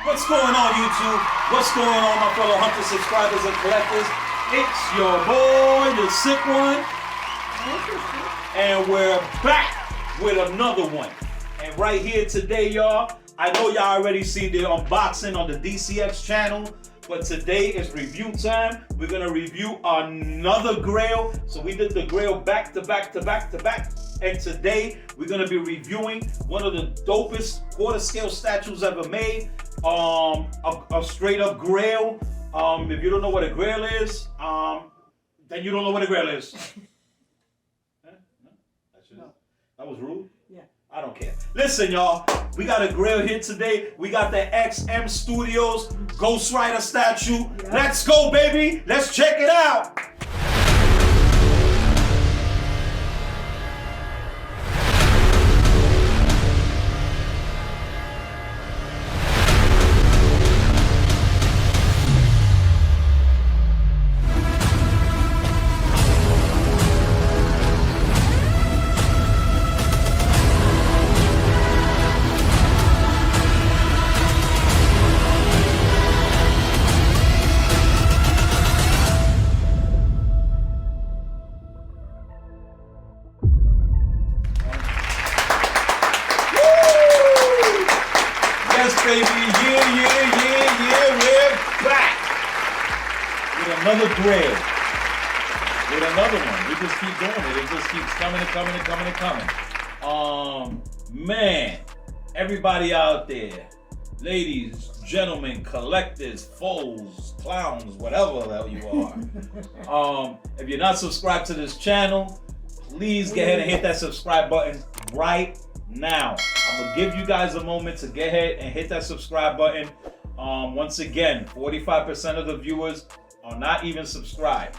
What's going on, YouTube? What's going on, my fellow hunters, subscribers, and collectors? It's your boy, the Sick One, and we're back with another one. And right here today, y'all, I know y'all already seen the unboxing on the DCX channel, but today is review time. We're gonna review another Grail. So we did the Grail back to back to back to back. And today we're gonna be reviewing one of the dopest quarter scale statues ever made. A straight up Grail. If you don't know what a Grail is, then you don't know what a Grail is. No? That was rude? Yeah. I don't care. Listen, y'all, we got a Grail here today. We got the XM Studios Ghost Rider statue. Yep. Let's go, baby. Let's check it out. Baby, yeah, we're back with another Grail, with another one. We just keep doing it. It just keeps coming. Man, everybody out there, ladies, gentlemen, collectors, foes, clowns, whatever the hell you are. If you're not subscribed to this channel, please go ahead and hit that subscribe button right now. I'm gonna give you guys a moment to get ahead and hit that subscribe button. Once again, 45% of the viewers are not even subscribed.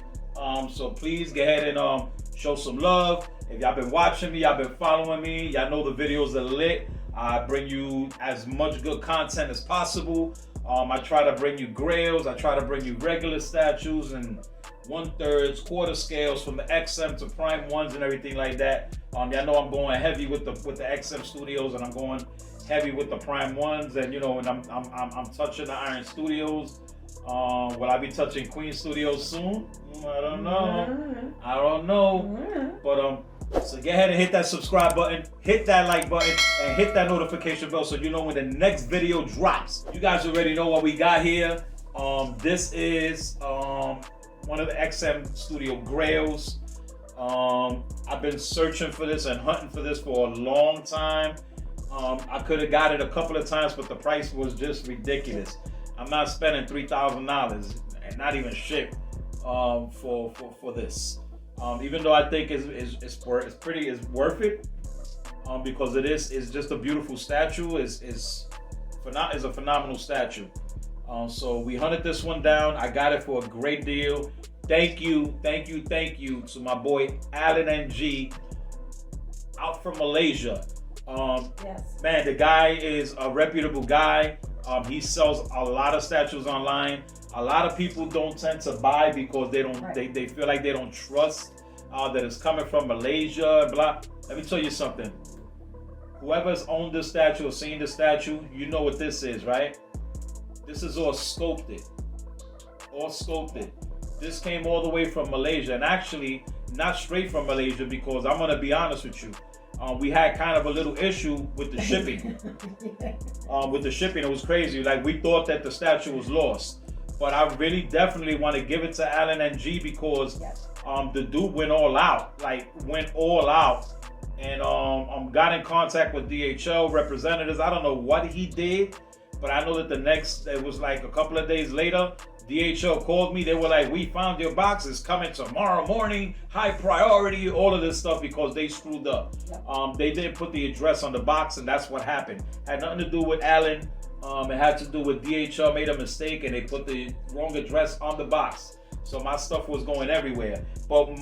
So please go ahead and show some love. If y'all been watching me, y'all been following me, y'all know the videos are lit. I bring you as much good content as possible. I try to bring you Grails, I try to bring you regular statues and 1/3, quarter scales from the XM to prime ones and everything like that. Y'all know I'm going heavy with the XM Studios, and I'm going heavy with the prime ones, and you know, and I'm touching the Iron Studios. Will I be touching Queen Studios soon? I don't know. But so get ahead and hit that subscribe button, hit that like button, and hit that notification bell so you know when the next video drops. You guys already know what we got here. This is one of the XM Studio Grails. I've been searching for this and hunting for this for a long time. I could have got it a couple of times, but the price was just ridiculous. I'm not spending $3,000 and not even ship for this. Even though I think it's worth it, because it's just a beautiful statue. It's a phenomenal statue. So we hunted this one down. I got it for a great deal. Thank you to my boy Alan NG out from Malaysia. Yes. Man, the guy is a reputable guy. He sells a lot of statues online. A lot of people don't tend to buy because they don't. Right. They feel like they don't trust that it's coming from Malaysia and blah. Let me tell you something. Whoever's owned this statue or seen this statue, you know what this is, right? This is all sculpted. All sculpted. This came all the way from Malaysia, and actually not straight from Malaysia, because I'm gonna be honest with you. We had kind of a little issue with the shipping. With the shipping, it was crazy. Like, we thought that the statue was lost. But I really definitely want to give it to Alan NG because the dude went all out. And got in contact with DHL representatives. I don't know what he did, but I know that it was like a couple of days later, DHL called me. They were like, we found your box. It's coming tomorrow morning. High priority, all of this stuff, because they screwed up. They didn't put the address on the box, and that's what happened. Had nothing to do with Alan. It had to do with DHL made a mistake, and they put the wrong address on the box. So my stuff was going everywhere. But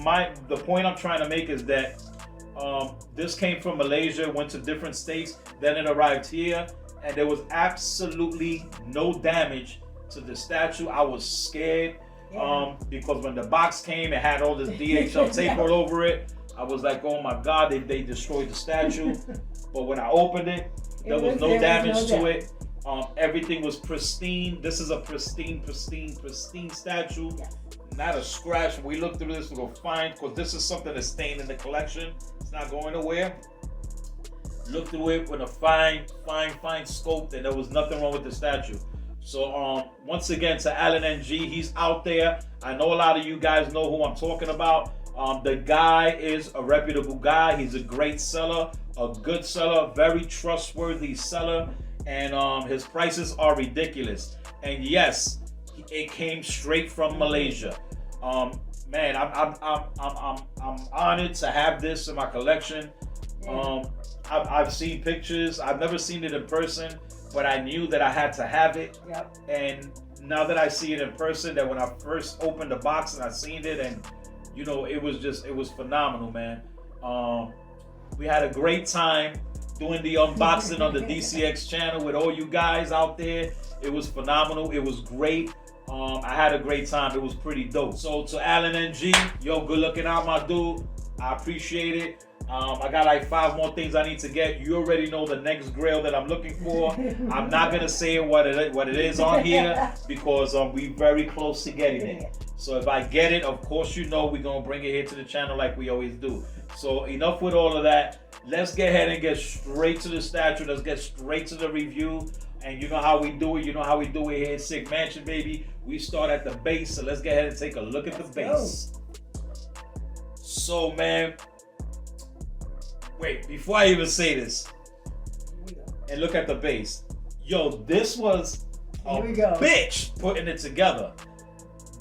the point I'm trying to make is that this came from Malaysia, went to different states, then it arrived here, and there was absolutely no damage to the statue. I was scared because when the box came, it had all this DHL tape all over it. I was like, oh my God, they destroyed the statue. But when I opened it, there was no damage to it. Everything was pristine. This is a pristine statue. Yes. Not a scratch. When we look through this, we'll find, because this is something that's staying in the collection. It's not going nowhere. Look through it with a fine scope, and there was nothing wrong with the statue. So once again, to Alan NG, he's out there. I know a lot of you guys know who I'm talking about. The guy is a reputable guy. He's a great seller, a good seller, very trustworthy seller, and his prices are ridiculous. And yes, it came straight from Malaysia. Man, I'm honored to have this in my collection. I've seen pictures. I've never seen it in person, but I knew that I had to have it. Yep. And now that I see it in person, that when I first opened the box and I seen it, and you know, it was phenomenal, man. We had a great time doing the unboxing on the DCX channel with all you guys out there. It was phenomenal. It was great. I had a great time. It was pretty dope. So to Alan NG, yo, good looking out, my dude. I appreciate it. I got like 5 more things I need to get. You already know the next Grail that I'm looking for. I'm not gonna say what it is on here because we very close to getting it. So if I get it, of course you know we're gonna bring it here to the channel like we always do. So enough with all of that. Let's get ahead and get straight to the statue. Let's get straight to the review. And you know how we do it. You know how we do it here at Sick Mansion, baby. We start at the base. So let's get ahead and take a look at the base. So man, wait, before I even say this, and look at the base. Yo, this was a bitch putting it together.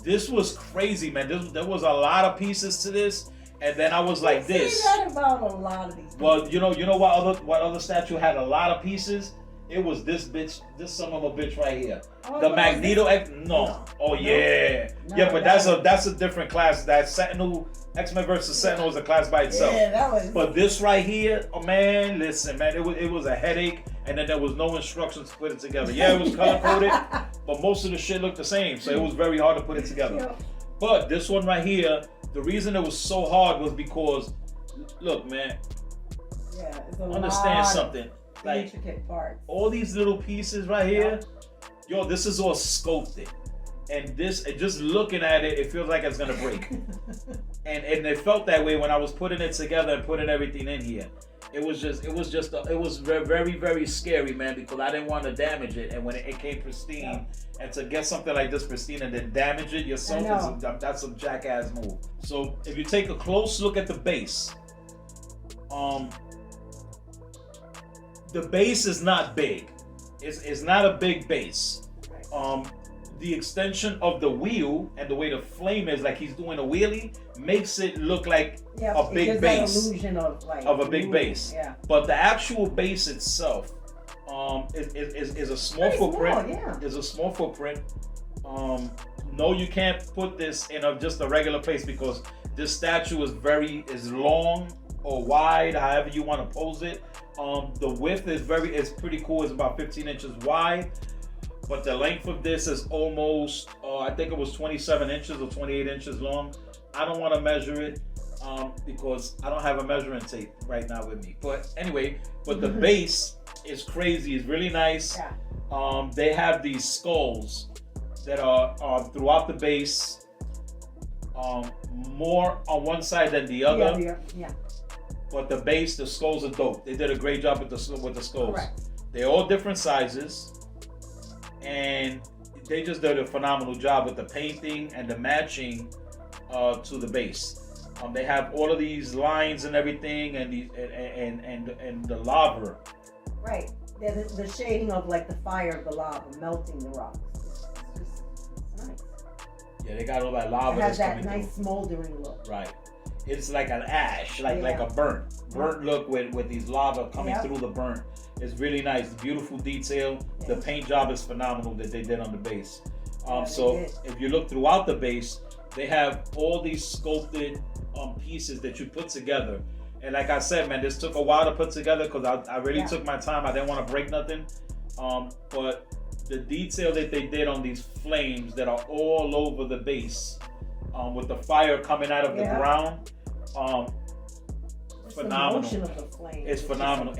This was crazy, man. There was a lot of pieces to this, and then I was like this. Say that about a lot of these. Well, you know what other statue had a lot of pieces? It was this bitch, this son of a bitch right here. Oh, the Magneto X. No. Oh yeah. No, yeah, but that's a different class. That Sentinel, X-Men versus Sentinel is a class by itself. Yeah, that was. But this right here, oh man, listen, man, it was a headache, and then there was no instructions to put it together. Yeah, it was color coded, but most of the shit looked the same, so it was very hard to put it together. Yeah. But this one right here, the reason it was so hard was because, look, man. Yeah, it's a understand something. Like intricate parts. All these little pieces right here, yo, this is all sculpted, and just looking at it, it feels like it's gonna break. and it felt that way when I was putting it together and putting everything in here. It was very, very scary, man, because I didn't want to damage it, and when it came pristine, and to get something like this pristine and then damage it yourself, that's a jackass move. So if you take a close look at the base, the base is not big. It's not a big base. The extension of the wheel and the way the flame is, like he's doing a wheelie, makes it look like a big base. That illusion of a big base. Yeah. But the actual base itself is a small footprint. Is a small footprint. No, you can't put this in just a regular place because this statue is long or wide, however you want to pose it. The width is pretty cool. It's about 15 inches wide, but the length of this is almost, I think it was 27 inches or 28 inches long. I don't want to measure it because I don't have a measuring tape right now with me. But anyway, the base is crazy. It's really nice. Yeah. They have these skulls that are throughout the base, more on one side than the other. Yeah. But the base, the skulls are dope. They did a great job with the skulls. Correct. They're all different sizes, and they just did a phenomenal job with the painting and the matching to the base. They have all of these lines and everything, and the lava. Right. The shading of like the fire of the lava melting the rocks. It's nice. Yeah, they got all that lava. It has that nice smoldering look. Right. It's like an ash, like a burnt look with these lava coming through the burnt. It's really nice, beautiful detail. The paint job is phenomenal that they did on the base. So if you look throughout the base, they have all these sculpted pieces that you put together. And like I said, man, this took a while to put together because I really took my time. I didn't want to break nothing. But the detail that they did on these flames that are all over the base, with the fire coming out of the ground, phenomenal. The motion of the flame. It's phenomenal.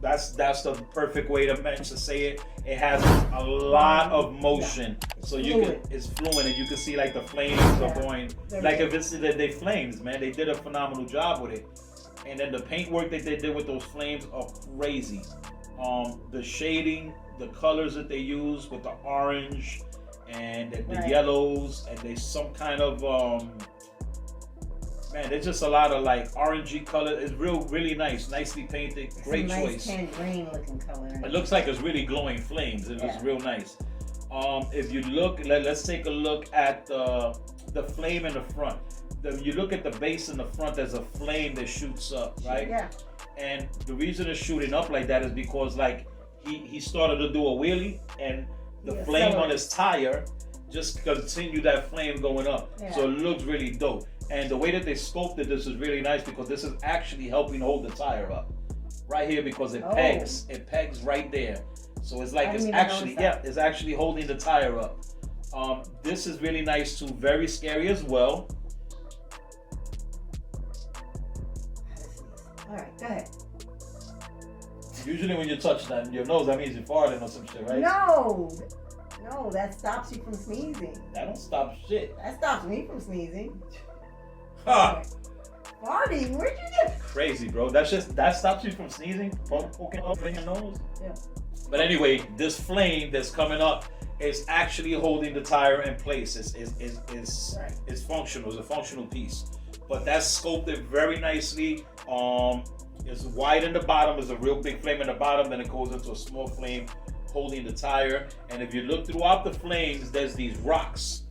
That's the perfect way to say it. It has a lot of motion, so you can. It's fluent, and you can see like the flames are going. Like if it's they flames, man. They did a phenomenal job with it, and then the paint work that they did with those flames are crazy. The shading, the colors that they use with the orange and the yellows, and there's some kind of man, there's just a lot of like orangey color. It's really nice, nicely painted. Great choice. Nice green looking color. It looks like it's really glowing flames. It was real nice. If you look, let's take a look at the flame in the front. You look at the base in the front. There's a flame that shoots up, right? Yeah. And the reason it's shooting up like that is because like he started to do a wheelie, and the flame on his tire just continued that flame going up. Yeah. So it looks really dope. And the way that they sculpted this is really nice because this is actually helping hold the tire up right here because it pegs. It pegs right there. So it's like it's actually holding the tire up. This is really nice too. Very scary as well. All right, go ahead. Usually when you touch that your nose, that means you're farting or some shit, right? No, that stops you from sneezing. That don't stop shit. That stops me from sneezing. Huh. Farting? Where'd you get? Crazy, bro. That stops you from sneezing, poking up in your nose. Yeah. But anyway, this flame that's coming up is actually holding the tire in place. It's functional. It's a functional piece. But that's sculpted very nicely. It's wide in the bottom. There's a real big flame in the bottom. Then it goes into a small flame holding the tire. And if you look throughout the flames, there's these rocks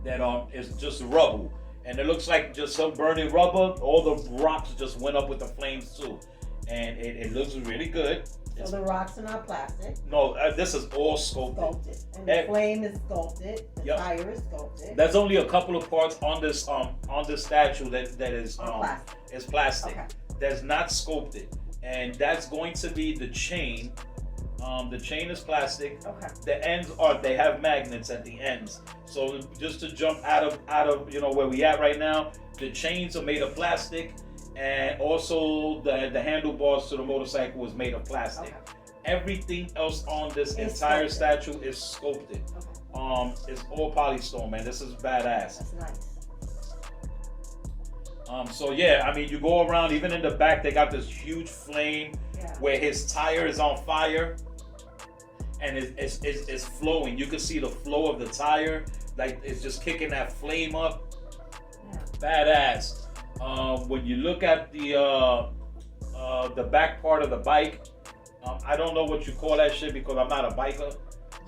that is just rubble. And it looks like just some burning rubber. All the rocks just went up with the flames too. And it looks really good. So the rocks are not plastic? No, this is all sculpted. And the flame is sculpted. The tire is sculpted. There's only a couple of parts on this statue that is plastic. Okay. That's not sculpted. And that's going to be the chain. The chain is plastic. Okay. The ends they have magnets at the ends. So just to jump out of where we at right now, the chains are made of plastic, and also the handlebars to the motorcycle was made of plastic. Okay. Everything else on this entire statue is sculpted. Okay. It's all polystone, man. This is badass. That's nice. So yeah, I mean, you go around, even in the back, they got this huge flame where his tire is on fire, and it's flowing. You can see the flow of the tire, like it's just kicking that flame up. Yeah. Badass. When you look at the back part of the bike, I don't know what you call that shit because I'm not a biker.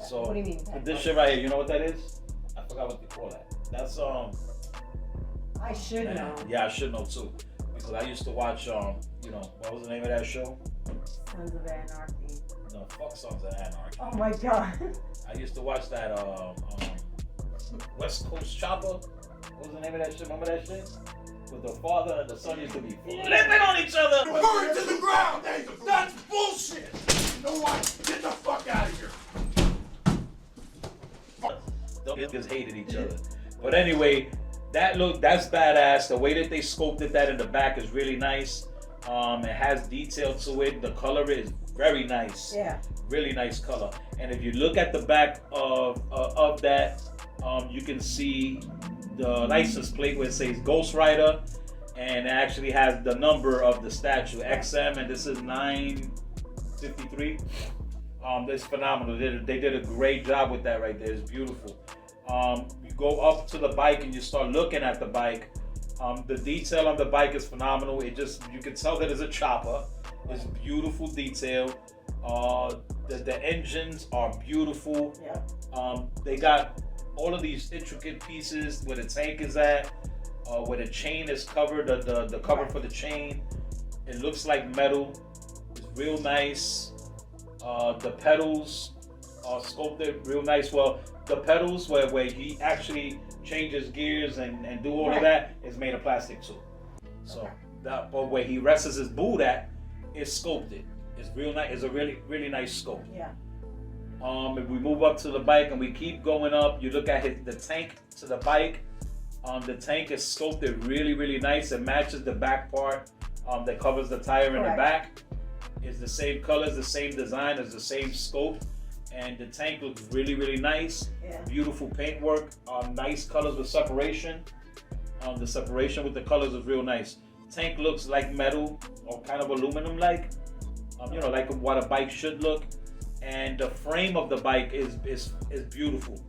So what do you mean? This shit right here, you know what that is? I forgot what they call that. That's I should know. Yeah, I should know too, because I used to watch what was the name of that show? Sons of Anarchy. No, fuck Sons of Anarchy. Oh my god. I used to watch that West Coast Chopper. What was the name of that shit? Remember that shit? With the father and the son used to be flipping on each other. Burn to the ground! That's bullshit! You know what? Get the fuck out of here! They just hated each other. But anyway, that's badass. The way that they sculpted that in the back is really nice. It has detail to it. The color is very nice. Yeah. Really nice color. And if you look at the back of that, you can see the license plate where it says Ghost Rider, and it actually has the number of the statue, XM, and this is 953. It's phenomenal. They did a great job with that right there. It's beautiful. You go up to the bike and you start looking at the bike. The detail on the bike is phenomenal. You can tell that it's a chopper. It's beautiful detail. The engines are beautiful. Yeah. They got all of these intricate pieces where the tank is at, where the chain is covered, the cover for the chain. It looks like metal. It's real nice. The pedals are sculpted real nice. Well, the pedals where he actually changes gears and do all of that is made of plastic too. So but where he rests his boot at is sculpted. It's real nice. It's a really nice sculpt. Yeah. If we move up to the bike and we keep going up, you look at the tank to the bike. The tank is sculpted really nice. It matches the back part that covers the tire in the Correct. back. It's the same colors, the same design, it's the same scope, and the tank looks really, really nice. Yeah. Beautiful paintwork, nice colors with separation. The separation with the colors is real nice. Tank looks like metal or kind of aluminum-like, you know, like what a bike should look. And the frame of the bike is beautiful.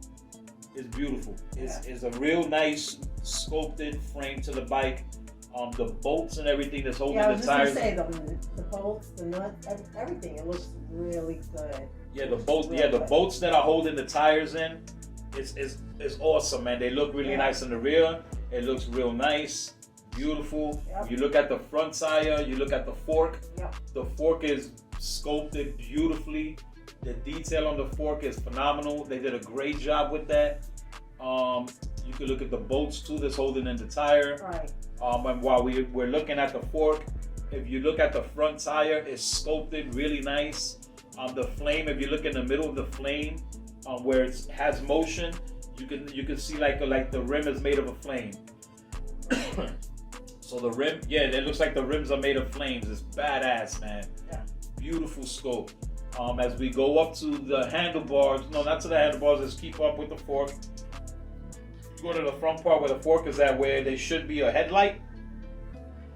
It's beautiful. It's a real nice sculpted frame to the bike. The bolts and everything that's holding the tires. Yeah, I was just gonna say the bolts, the nuts, everything. It looks really good. Yeah, the bolts that are holding the tires in, is awesome, man. They look really nice in the rear. It looks real nice, beautiful. Yep. You look at the front tire. You look at the fork. Yep. The fork is sculpted beautifully. The detail on the fork is phenomenal. They did a great job with that. You can look at the bolts too that's holding in the tire. Right. And while we're looking at the fork, if you look at the front tire, it's sculpted really nice. The flame, if you look in the middle of the flame, where it has motion, you can see like the rim is made of a flame. So the rim, yeah, it looks like the rims are made of flames. It's badass, man. Yeah. Beautiful scope. As we go up to the handlebars, no, not to the handlebars, let's keep up with the fork. Go to the front part where the fork is at, where there should be a headlight.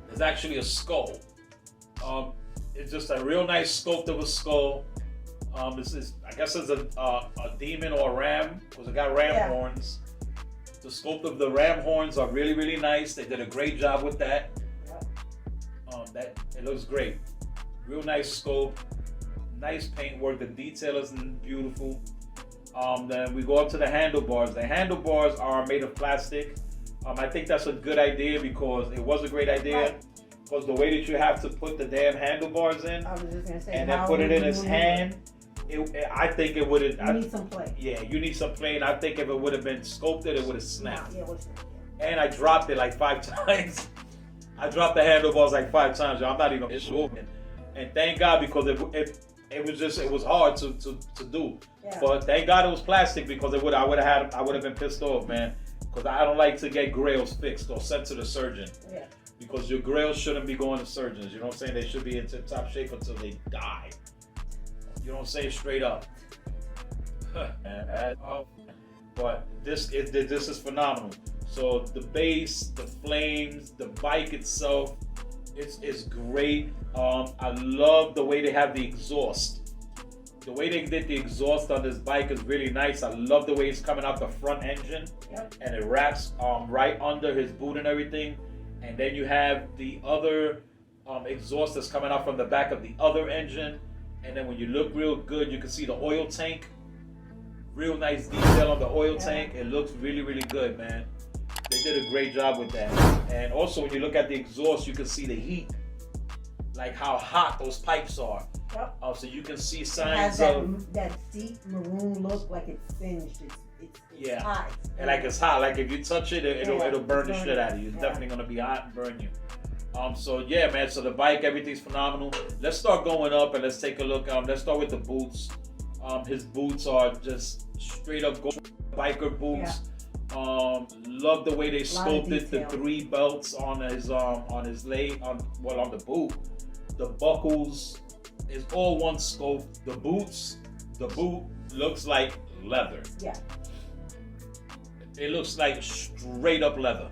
There's actually a skull. It's just a real nice sculpt of a skull. This is, I guess it's a demon or a ram, because it got ram horns. The sculpt of the ram horns are really, really nice. They did a great job with that. That it looks great. Real nice sculpt. Nice paintwork. The detail is beautiful. Then we go up to the handlebars. The handlebars are made of plastic. I think that's a good idea, because it was a great idea. Because the way that you have to put the damn handlebars in, I was just gonna say, and then put it in his hand, I think it would have. You need some play. Yeah, you need some play. And I think if it would have been sculpted, it would have snapped. Yeah, it was, And I dropped it like 5 times. I dropped the handlebars like 5 times. I'm not even joking. And thank God, because it was hard to do. Yeah. But thank God it was plastic, because I would have been pissed off, man. Because I don't like to get grails fixed or sent to the surgeon. Yeah. Because your grails shouldn't be going to surgeons. You know what I'm saying? They should be in tip-top shape until they die. You know what I'm saying? Straight up. But this is phenomenal. So the base, the flames, the bike itself, it's great. I love the way they have the exhaust. The way they did the exhaust on this bike is really nice. I love the way it's coming out the front engine. Yep. And it wraps right under his boot and everything. And then you have the other exhaust that's coming out from the back of the other engine. And then when you look real good, you can see the oil tank. Real nice detail on the oil tank. It looks really, really good, man. They did a great job with that. And also when you look at the exhaust, you can see the heat. Like how hot those pipes are. Yep. So you can see It signs has of that deep maroon look, like it's singed. It's hot. And like it's hot. Like if you touch it, it'll burn the shit out of you. It's Yeah. definitely gonna be hot and burn you. So yeah, man. So the bike, everything's phenomenal. Let's start going up and let's take a look. Let's start with the boots. His boots are just straight up biker boots. Love the way they sculpted the 3 belts on his leg, on the boot. The buckles is all one scope. The boot looks like leather. Yeah. It looks like straight up leather.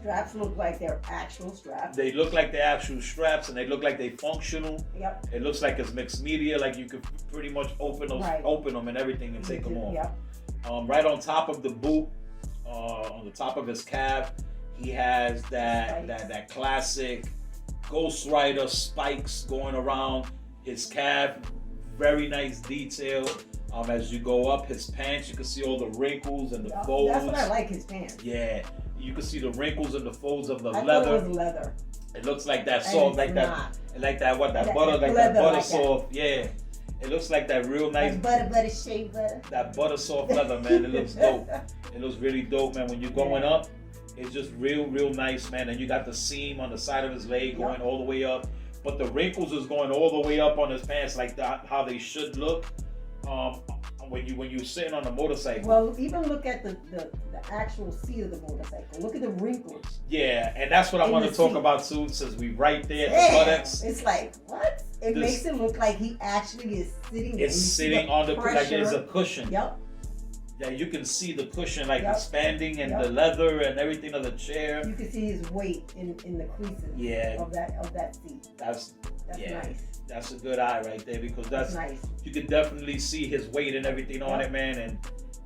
Straps look like they're actual straps. They look like they're actual straps, and they look like they're functional. Yep. It looks like it's mixed media, like you could pretty much open them and everything and take them off. Yep. Right on top of the boot, on the top of his calf, he has that classic Ghost Rider spikes going around his calf. Very nice detail. As you go up his pants, you can see all the wrinkles and the folds. That's what I like, his pants. Yeah, you can see the wrinkles and the folds of the I leather. thought it was leather. It looks like that soft, like not. that butter, like leather, that butter like soft. Yeah, it looks like that real nice. Like butter, shea butter. That butter soft leather, man. It looks dope. It looks really dope, man. When you're going up, it's just real nice, man. And you got the seam on the side of his leg going all the way up, but the wrinkles is going all the way up on his pants, like that, how they should look. when you're sitting on a motorcycle. Well, even look at the actual seat of the motorcycle. Look at the wrinkles. Yeah, and that's what I In want to the talk seat. about too, since we right there. Damn, The buttocks. it's like what? It makes it look like he actually is sitting. It's sitting on the like there's a cushion. Yep. Yeah, you can see the cushion like Yep. expanding and Yep. the leather and everything of the chair. You can see his weight in the creases. Yeah. Of that seat. That's yeah. Nice. That's a good eye right there because that's nice. You can definitely see his weight and everything on it, man, and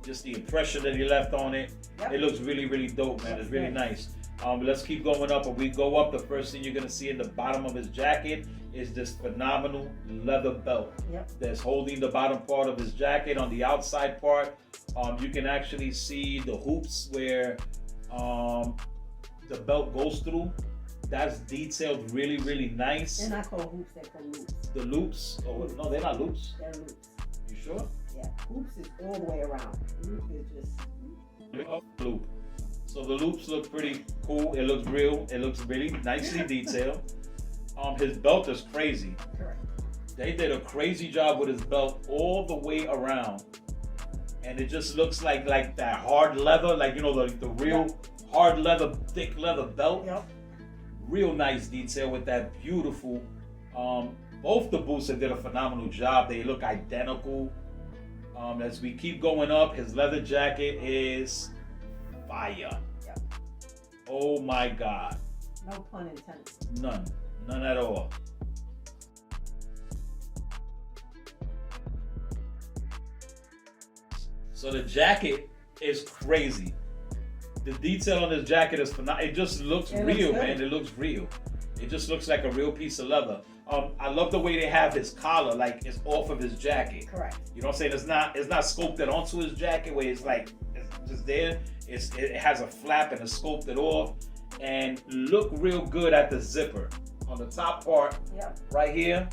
just the impression that he left on it. Yep. It looks really, really dope, man. It's really nice. Let's keep going up. When we go up, the first thing you're gonna see in the bottom of his jacket is this phenomenal leather belt that's holding the bottom part of his jacket. On the outside part, you can actually see the hoops where the belt goes through. That's detailed really, really nice. They're not called hoops, they're called loops. The loops? Oh, no, they're not loops. They're loops. You sure? Yeah, hoops is all the way around. Loop is just... Loop. So the loops look pretty cool. It looks real. It looks really nicely detailed. His belt is crazy. Correct. They did a crazy job with his belt all the way around. And it just looks like that hard leather, like, you know, the real hard leather, thick leather belt. Yep. Real nice detail with that beautiful. Both the boots, they did a phenomenal job. They look identical. As we keep going up, his leather jacket is fire. Yep. Oh my God. No pun intended. None at all. So the jacket is crazy. The detail on this jacket is phenomenal. It just looks real, man. It looks real. It just looks like a real piece of leather. I love the way they have his collar, like it's off of his jacket. Correct. You know what I'm saying? It's not sculpted onto his jacket where it's like it's just there. It has a flap and it's sculpted off, and look real good at the zipper on the top part. Yep. Right here.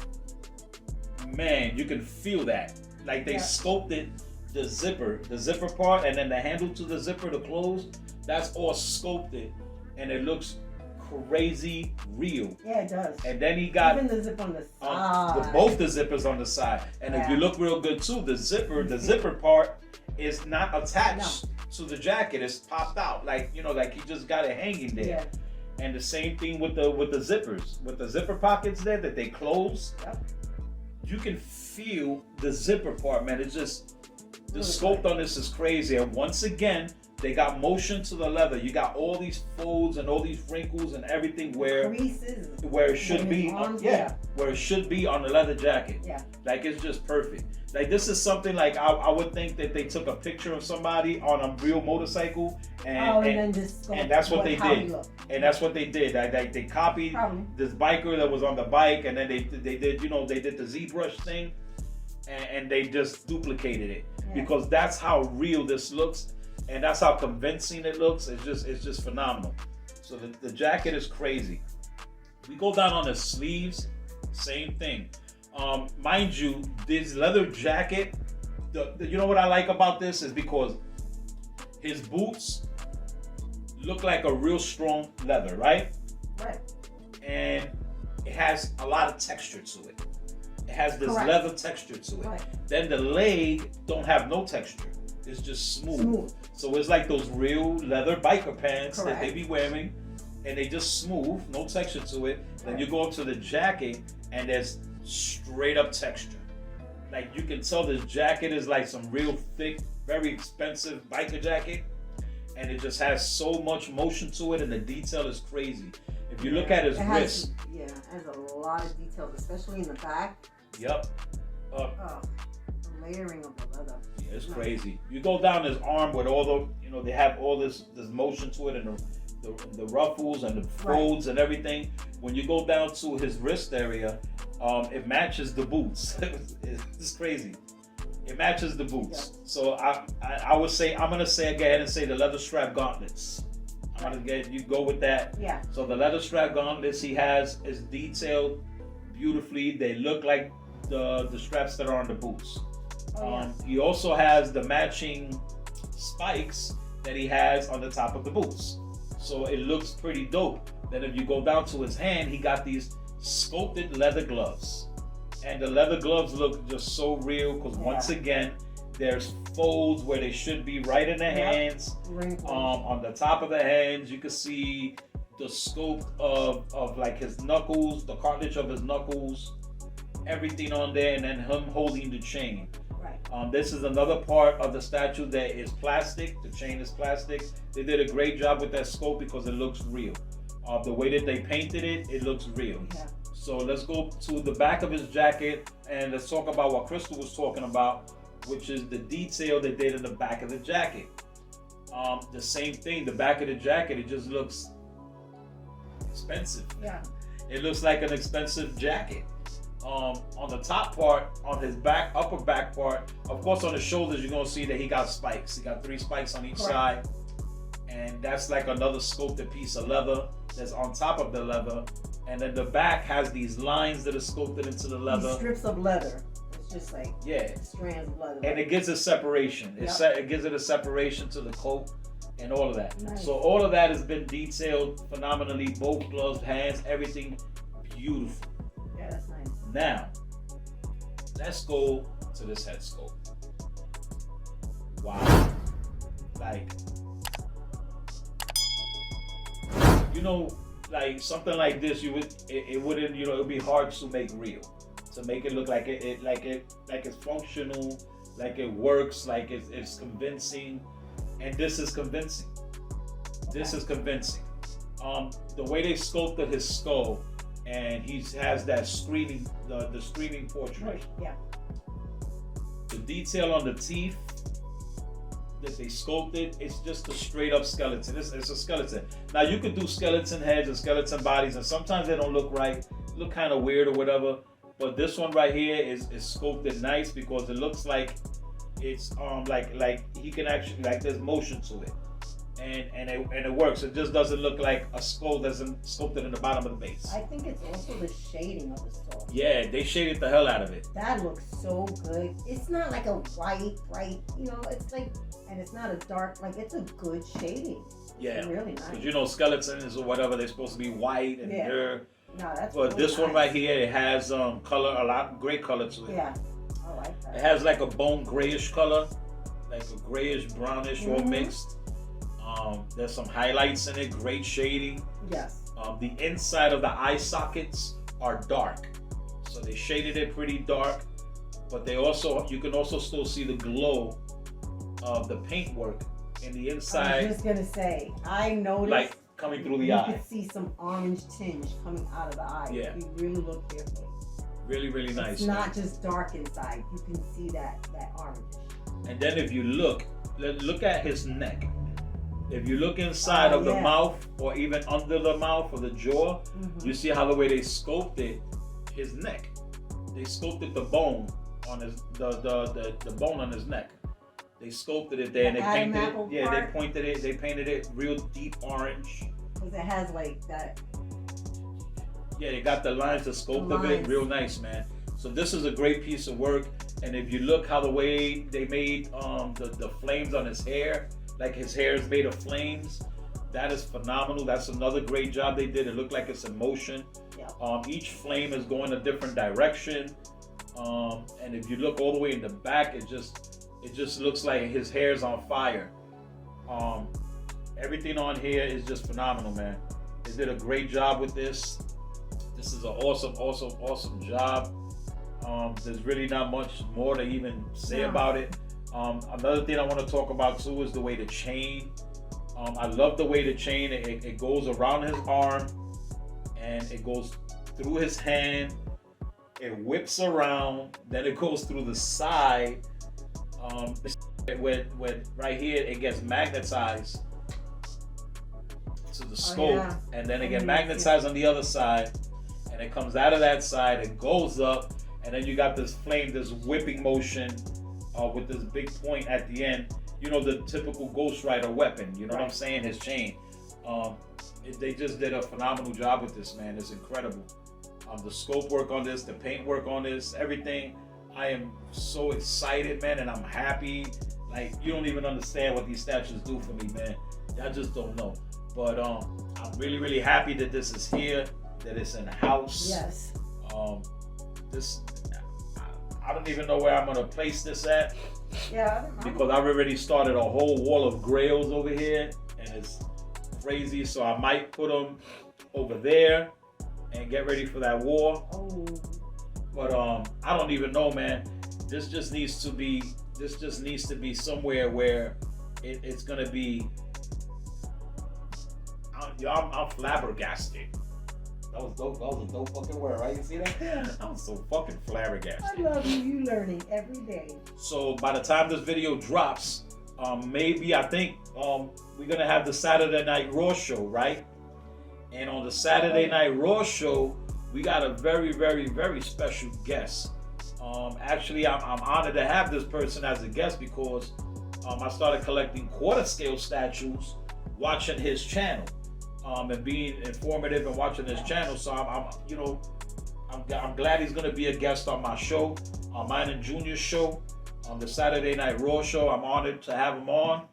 Man, you can feel that. Like they sculpted the zipper part, and then the handle to the zipper to close. That's all sculpted, and it looks crazy real. Yeah, it does. And then he got even the zip on the side. Both the zippers on the side. And if you look real good too, the zipper part is not attached to the jacket. It's popped out, like, you know, like he just got it hanging there. Yeah. And the same thing with the zippers, with the zipper pockets there that they close. Yep. You can feel the zipper part, man. It's just the sculpt on this is crazy. And once again, they got motion to the leather. You got all these folds and all these wrinkles and everything where it should be. Where it should be on the leather jacket. Yeah. Like it's just perfect. Like this is something like I would think that they took a picture of somebody on a real motorcycle and that's what they did. And that's what they did. They copied this biker that was on the bike, and then they did, you know, they did the ZBrush thing, and they just duplicated it because that's how real this looks. And that's how convincing it looks. It's just phenomenal. So the jacket is crazy. We go down on the sleeves, same thing. Mind you, this leather jacket, you know what I like about this is because his boots look like a real strong leather, right? Right. And it has a lot of texture to it. It has this leather texture to it. Right. Then the leg don't have no texture. It's just smooth. So it's like those real leather biker pants that they be wearing, and they just smooth, no texture to it. Then you go up to the jacket, and there's straight up texture. Like you can tell this jacket is like some real thick, very expensive biker jacket, and it just has so much motion to it, and the detail is crazy. If you look at his wrist, it has a lot of details, especially in the back. Yep. The layering of the leather. Yeah, it's crazy. You go down his arm with all the, you know, they have all this motion to it, and the ruffles and the folds and everything. When you go down to his wrist area, it matches the boots. It's crazy. It matches the boots. Yeah. So I would say, I'm gonna say, go ahead and say the leather strap gauntlets. I'm gonna get you go with that. Yeah. So the leather strap gauntlets he has is detailed beautifully. They look like the straps that are on the boots. He also has the matching spikes that he has on the top of the boots. So it looks pretty dope. Then if you go down to his hand, he got these sculpted leather gloves. And the leather gloves look just so real because once again, There's folds where they should be right in the hands. On the top of the hands, you can see the scope of like his knuckles, the cartilage of his knuckles, everything on there, and then him holding the chain. Right. This is another part of the statue that is plastic. The chain is plastic. They did a great job with that scope because it looks real. The way that they painted it, it looks real. Yeah. So let's go to the back of his jacket and let's talk about what Crystal was talking about, which is the detail they did in the back of the jacket. The same thing, the back of the jacket, it just looks expensive. Yeah. It looks like an expensive jacket. On the top part, on his back, upper back part, of course on the shoulders, you're gonna see that he got spikes. He got 3 spikes on each side. And that's like another sculpted piece of leather that's on top of the leather. And then the back has these lines that are sculpted into the leather. These strips of leather. It's just like yeah, strands of leather. and it gives it separation. It gives it a separation to the coat and all of that. Nice. So all of that has been detailed phenomenally. Both gloves, hands, everything beautiful. Yeah, that's nice. Now, let's go to this head sculpt. Wow. Like, you know, like something like this, it wouldn't, you know, it'd be hard to make real, to make it look like it's functional, like it works, like it's convincing, and this is convincing. This is convincing. The way they sculpted his skull, and he has that screening, the screening portrait. Right. Yeah. The detail on the teeth that they sculpted, it's just a straight up skeleton. It's a skeleton. Now you could do skeleton heads and skeleton bodies, and sometimes they don't look right, look kind of weird or whatever. But this one right here is sculpted nice because it looks like it's like he can actually, like, there's motion to it, and it works. It just doesn't look like a skull that's sculpted in the bottom of the base. I think it's also the shading of the skull. Yeah, they shaded the hell out of it. That looks so good. It's not like a white, bright, you know, it's like, and it's not a dark, like it's a good shading. Yeah, it's really nice. Because you know skeletons or whatever, they're supposed to be white and they're. No, that's. But really this one nice. right here, it has color, a lot, great color to it. Yeah, I like that. It has like a bone grayish color, like a grayish brownish, all mixed. There's some highlights in it, great shading. Yes. The inside of the eye sockets are dark, so they shaded it pretty dark. But they also, you can also still see the glow of the paintwork in the inside. I was just gonna say, I noticed. Like coming through the you eye. You could see some orange tinge coming out of the eye. Yeah. If you really look carefully. Really, really nice. It's not just dark inside. You can see that orange. And then if you look at his neck. If you look inside of the mouth, or even under the mouth or the jaw, you see how the way they sculpted his neck. They sculpted the bone on his the bone on his neck. They sculpted it there, and they painted it. Yeah, they pointed it. They painted it real deep orange. Because it has like that. Yeah, they got the lines, the sculpt of it, real nice, man. So this is a great piece of work. And if you look how the way they made the flames on his hair. Like his hair is made of flames. That is phenomenal. That's another great job they did. It looked like it's in motion. Yeah. Each flame is going a different direction. And if you look all the way in the back, it just looks like his hair's on fire. Everything on here is just phenomenal, man. They did a great job with this. This is an awesome job. There's really not much more to even say about it. Another thing I want to talk about too is the way the chain. I love the way the chain, it goes around his arm and it goes through his hand. It whips around, then it goes through the side. Right here, it gets magnetized to the scope, and then it gets magnetized on the other side, and it comes out of that side, it goes up, and then you got this flame, this whipping motion. With this big point at the end, you know, the typical Ghost Rider weapon, you know what I'm saying, his chain. They just did a phenomenal job with this, man. It's incredible. The scope work on this, the paint work on this, everything. I am so excited, man, and I'm happy. Like, you don't even understand what these statues do for me, man. Y'all just don't know. But I'm really, really happy that this is here, that it's in the house. Yes. I don't even know where I'm gonna place this at. Yeah. because I've already started a whole wall of Grails over here, and it's crazy. So I might put them over there and get ready for that war. Oh. But I don't even know, man. This just needs to be somewhere where it's gonna be. I'm flabbergasted. That was dope. That was a dope fucking word, right? You see that? I'm so fucking flabbergasted. I love you. You learning every day. So by the time this video drops, maybe I think we're gonna have the Saturday Night Raw show, right? And on the Saturday Night Raw show, we got a very, very, very special guest. Actually, I'm honored to have this person as a guest because I started collecting quarter scale statues watching his channel. And being informative and watching his channel, so I'm glad he's gonna be a guest on my show, on mine and Junior's show, on the Saturday Night Raw show. I'm honored to have him on.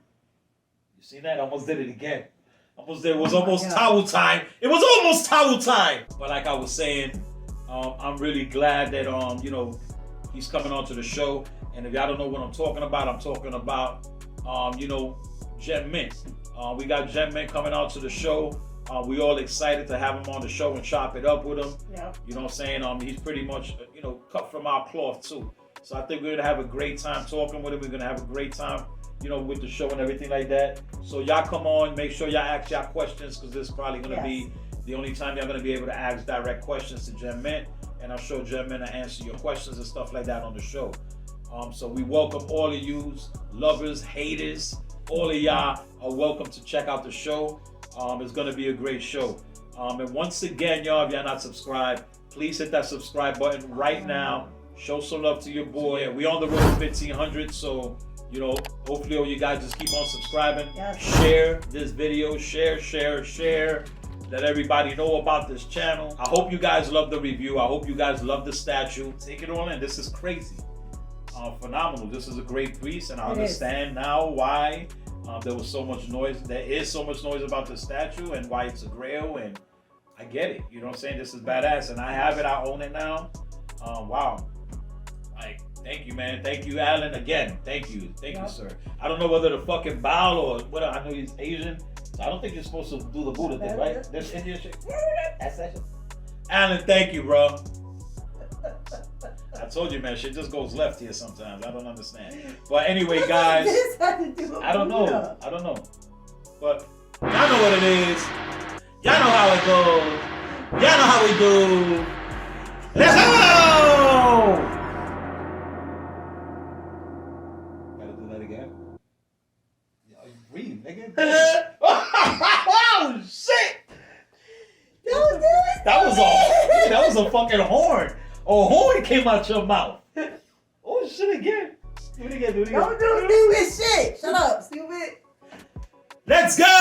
You see that? I almost did it again. Almost did. It was almost towel time. It was almost towel time. But like I was saying, I'm really glad that he's coming on to the show. And if y'all don't know what I'm talking about Gem Mint. We got Gem Mint coming out to the show. We all excited to have him on the show and chop it up with him. Yeah. You know what I'm saying? He's pretty much, cut from our cloth too. So I think we're gonna have a great time talking with him. We're gonna have a great time, with the show and everything like that. So y'all come on, make sure y'all ask y'all questions, because this is probably gonna be the only time y'all gonna be able to ask direct questions to Gem Mint. And I'm sure Gem Mint will answer your questions and stuff like that on the show. So we welcome all of you, lovers, haters. All of y'all are welcome to check out the show. It's gonna be a great show. And once again, y'all, if y'all not subscribed, please hit that subscribe button right now. Show some love to your boy. Yeah, we on the road to 1,500, so hopefully all you guys just keep on subscribing. Yes. Share this video. Share. Let everybody know about this channel. I hope you guys love the review. I hope you guys love the statue. Take it all in. This is crazy. Phenomenal. This is a great piece, and I understand now why there was so much noise. There is so much noise about the statue and why it's a Grail, and I get it. You know what I'm saying? This is badass, and I have it. I own it now. Wow. Like, thank you, man. Thank you, Alan. Again, thank you, sir. I don't know whether to fucking bow or what. I know he's Asian, so I don't think you're supposed to do the Buddha thing, right? This Indian shit. That's that shit. Alan, thank you, bro. I told you, man, shit just goes left here sometimes. I don't understand. But anyway, guys, I don't know. But y'all know what it is. Y'all know how it goes. Y'all know how we do. Let's go! Gotta do that again? Yo, you breathe, nigga. Oh, shit! Don't do it. That was a fucking horn. A horn came out your mouth. Oh, shit again. Do it again. Don't do stupid shit. Shut up, stupid. Let's go!